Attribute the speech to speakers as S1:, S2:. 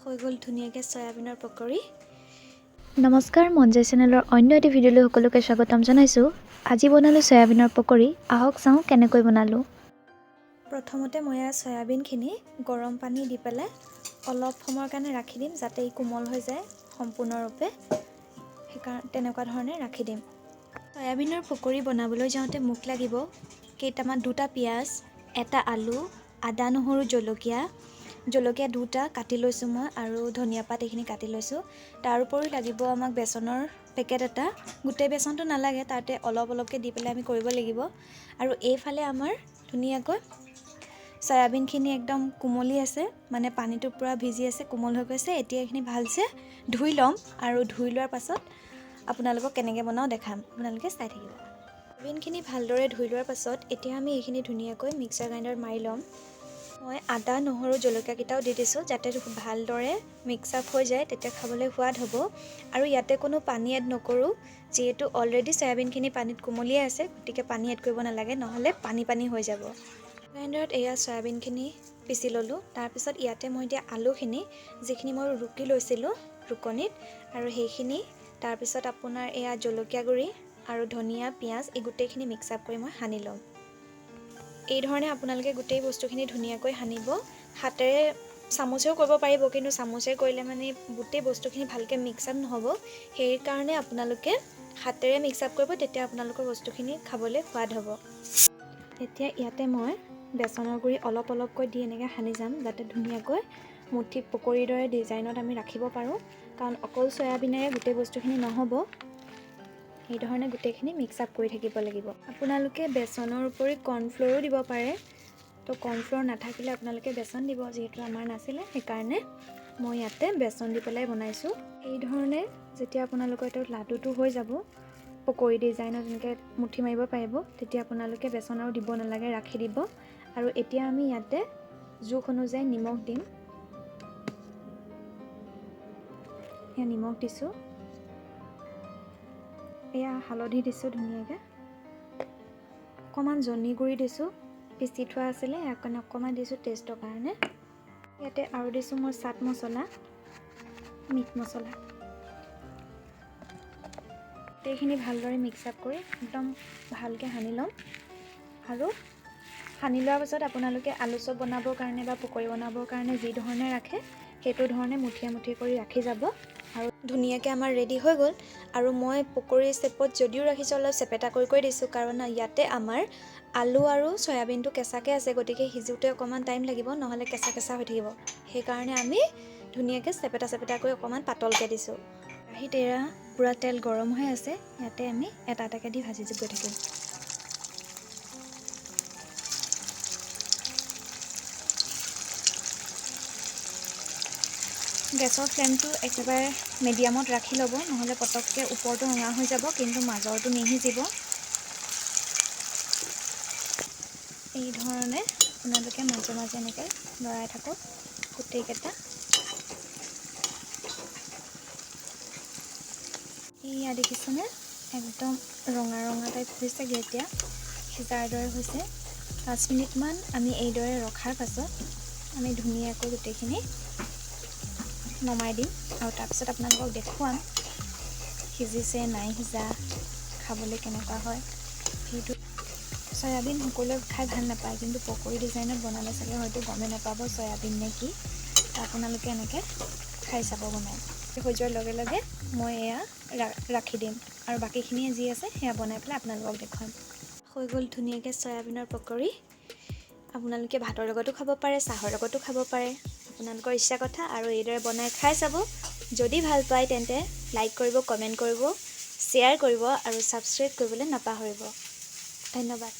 S1: হৈ গ'ল ধুনীয়াকৈ সয়াবিনৰ পকৰি।
S2: নমস্কাৰ, মঞ্জয় চেনেলৰ অন্য এটি ভিডিঅ'লৈ সকলোকে স্বাগতম জনাইছোঁ। আজি বনালোঁ সয়াবিনৰ পকৰি। আহক চাওঁ কেনেকৈ বনালোঁ।
S1: প্ৰথমতে মই সয়াবিনখিনি গৰম পানী দি পেলাই অলপ সময়ৰ কাৰণে ৰাখি দিম, যাতে ই কোমল হৈ যায় সম্পূৰ্ণৰূপে। সেইকাৰণে তেনেকুৱা ধৰণে ৰাখি দিম। সয়াবিনৰ পকৰি বনাবলৈ যাওঁতে মোক লাগিব দুটা পিঁয়াজ, এটা আলু, আদা নহৰু জলকীয়া দুটা কাটি লৈছোঁ মই, আৰু ধনিয়া পাত এইখিনি কাটি লৈছোঁ। তাৰ উপৰিও লাগিব আমাক বেচনৰ পেকেট এটা। গোটেই বেচনটো নালাগে, তাতে অলপ অলপকৈ দি পেলাই আমি কৰিব লাগিব। আৰু এইফালে আমাৰ ধুনীয়াকৈ সয়াবিনখিনি একদম কোমলি আছে, মানে পানীটো পূৰা ভিজি আছে, কোমল হৈ গৈছে। এতিয়া এইখিনি ভালছে ধুই ল'ম, আৰু ধুই লোৱাৰ পাছত আপোনালোকক কেনেকৈ বনাওঁ দেখাম, আপোনালোকে চাই থাকিব। সয়াবিনখিনি ভালদৰে ধুই লোৱাৰ পাছত এতিয়া আমি এইখিনি ধুনীয়াকৈ মিক্সাৰ গ্ৰাইণ্ডাৰত মাৰি ল'ম। মই আদা নহৰু জলকীয়াকেইটাও দি দিছোঁ, যাতে ভালদৰে মিক্স আপ হৈ যায়, তেতিয়া খাবলৈ সোৱাদ হ'ব। আৰু ইয়াতে কোনো পানী এড নকৰোঁ, যিহেতু অলৰেডি সয়াবিনখিনি পানীত কোমলিয়ে আছে, গতিকে পানী এড কৰিব নালাগে, নহ'লে পানী হৈ যাব। গ্ৰাইণ্ডাৰত এয়া সয়াবিনখিনি পিচি ল'লোঁ। তাৰপিছত ইয়াতে মই এতিয়া আলুখিনি, যিখিনি মই ৰুকি লৈছিলোঁ ৰুকনিত, আৰু সেইখিনি, তাৰপিছত আপোনাৰ এয়া জলকীয়া গুড়ি আৰু ধনিয়া পিঁয়াজ এই গোটেইখিনি মিক্স আপ কৰি মই সানি ল'ম। এই ধৰণে আপোনালোকে গোটেই বস্তুখিনি ধুনীয়াকৈ সানিব। হাতেৰে চামুচেও কৰিব পাৰিব, কিন্তু চামুচেৰে কৰিলে মানে গোটেই বস্তুখিনি ভালকৈ মিক্স আপ নহ'ব। সেইকাৰণে আপোনালোকে হাতেৰে মিক্স আপ কৰিব, তেতিয়া আপোনালোকৰ বস্তুখিনি খাবলৈ সোৱাদ হ'ব। এতিয়া ইয়াতে মই বেচনৰ গুড়ি অলপ অলপকৈ দি এনেকৈ সানি যাম, যাতে ধুনীয়াকৈ মুঠি পকৰিৰ দৰে ডিজাইনত আমি ৰাখিব পাৰোঁ। কাৰণ অকল সয়াবিনেৰে গোটেই বস্তুখিনি নহ'ব, সেইধৰণে গোটেইখিনি মিক্স আপ কৰি থাকিব লাগিব। আপোনালোকে বেচনৰ উপৰি কৰ্ণফ্ল'ৰো দিব পাৰে। তো কৰ্ণফ্ল'ৰ নাথাকিলে আপোনালোকে বেচন দিব, যিহেতু আমাৰ নাছিলে, সেইকাৰণে মই ইয়াতে বেচন দি পেলাই বনাইছোঁ। এই ধৰণে যেতিয়া আপোনালোকৰ এইটো লাডুটো হৈ যাব, পকৰি ডিজাইনত এনেকৈ মুঠি মাৰিব পাৰিব, তেতিয়া আপোনালোকে বেচন আৰু দিব নালাগে, ৰাখি দিব। আৰু এতিয়া আমি ইয়াতে জোখ অনুযায়ী নিমখ দিম। এয়া নিমখ দিছোঁ, এয়া হালধি দিছোঁ ধুনীয়াকৈ, অকণমান জনি গুড়ি দিছোঁ, পিচি থোৱা আছিলে, সেইকাৰণে অকণমান দিছোঁ টেষ্টৰ কাৰণে। ইয়াতে আৰু দিছোঁ মই চাট মছলা, মিট মছলা। গোটেইখিনি ভালদৰে মিক্স আপ কৰি একদম ভালকৈ সানি ল'ম। আৰু সানি লোৱাৰ পাছত আপোনালোকে আলু চপ বনাবৰ কাৰণে বা পকৰি বনাবৰ কাৰণে যি ধৰণে ৰাখে, সেইটো ধৰণে মুঠিয়ে কৰি ৰাখি যাব। আৰু ধুনীয়াকৈ আমাৰ ৰেডি হৈ গ'ল। আৰু মই পকৰি ষ্টেপত যদিও ৰাখিছোঁ, অলপ চেপেটা কৰি দিছোঁ, কাৰণ ইয়াতে আমাৰ আলু আৰু সয়াবিনটো কেঁচাকৈ আছে, গতিকে সিজোতে অকণমান টাইম লাগিব, নহ'লে কেঁচা হৈ থাকিব। সেইকাৰণে আমি ধুনীয়াকৈ চেপেটা কৰি অকণমান পাতলকৈ দিছোঁ। কেৰাহীত এয়া পূৰা তেল গৰম হৈ আছে, ইয়াতে আমি এটা এটাকৈ দি ভাজি গৈ থাকিম। গেছৰ ফ্লেমটো একেবাৰে মিডিয়ামত ৰাখি ল'ব, নহ'লে পটককৈ ওপৰটো ৰঙা হৈ যাব, কিন্তু মাজৰটো নিসিজিব। এই ধৰণে আপোনালোকে মাজে এনেকৈ লৰাই থাকক গোটেইকেইটা। এয়া দেখিছেনে, একদম ৰঙা টাইপ হৈছেগৈ, এতিয়া সিজাৰ দৰে হৈছে। 5 মিনিটমান আমি এইদৰে ৰখাৰ পাছত আমি ধুনীয়াকৈ গোটেইখিনি নমাই দিম, আৰু তাৰপিছত আপোনালোকক দেখুৱাম সিজিছে নাই সিজা, খাবলৈ কেনেকুৱা হয়। সেইটো সয়াবিন সকলোৱে খাই ভাল নাপায়, কিন্তু পকৰি ডিজাইনত বনালে চাগে হয়তো গমেই নাপাব সয়াবিন নে কি। আপোনালোকে এনেকৈ খাই চাব বনাই। হৈ যোৱাৰ লগে লগে মই এয়া ৰাখি দিম, আৰু বাকীখিনিয়ে যি আছে সেয়া বনাই পেলাই আপোনালোকক দেখুৱাম। হৈ গ'ল ধুনীয়াকৈ সয়াবিনৰ পকৰি। আপোনালোকে ভাতৰ লগতো খাব পাৰে, চাহৰ লগতো খাব পাৰে, আপোনালোকৰ ইচ্ছা কথা। আৰু এইদৰে বনাই খাই চাব। যদি ভাল পায় তেন্তে লাইক কৰিব, কমেণ্ট কৰিব, শ্বেয়াৰ কৰিব, আৰু ছাবস্ক্ৰাইব কৰিবলৈ নাপাহৰিব। ধন্যবাদ।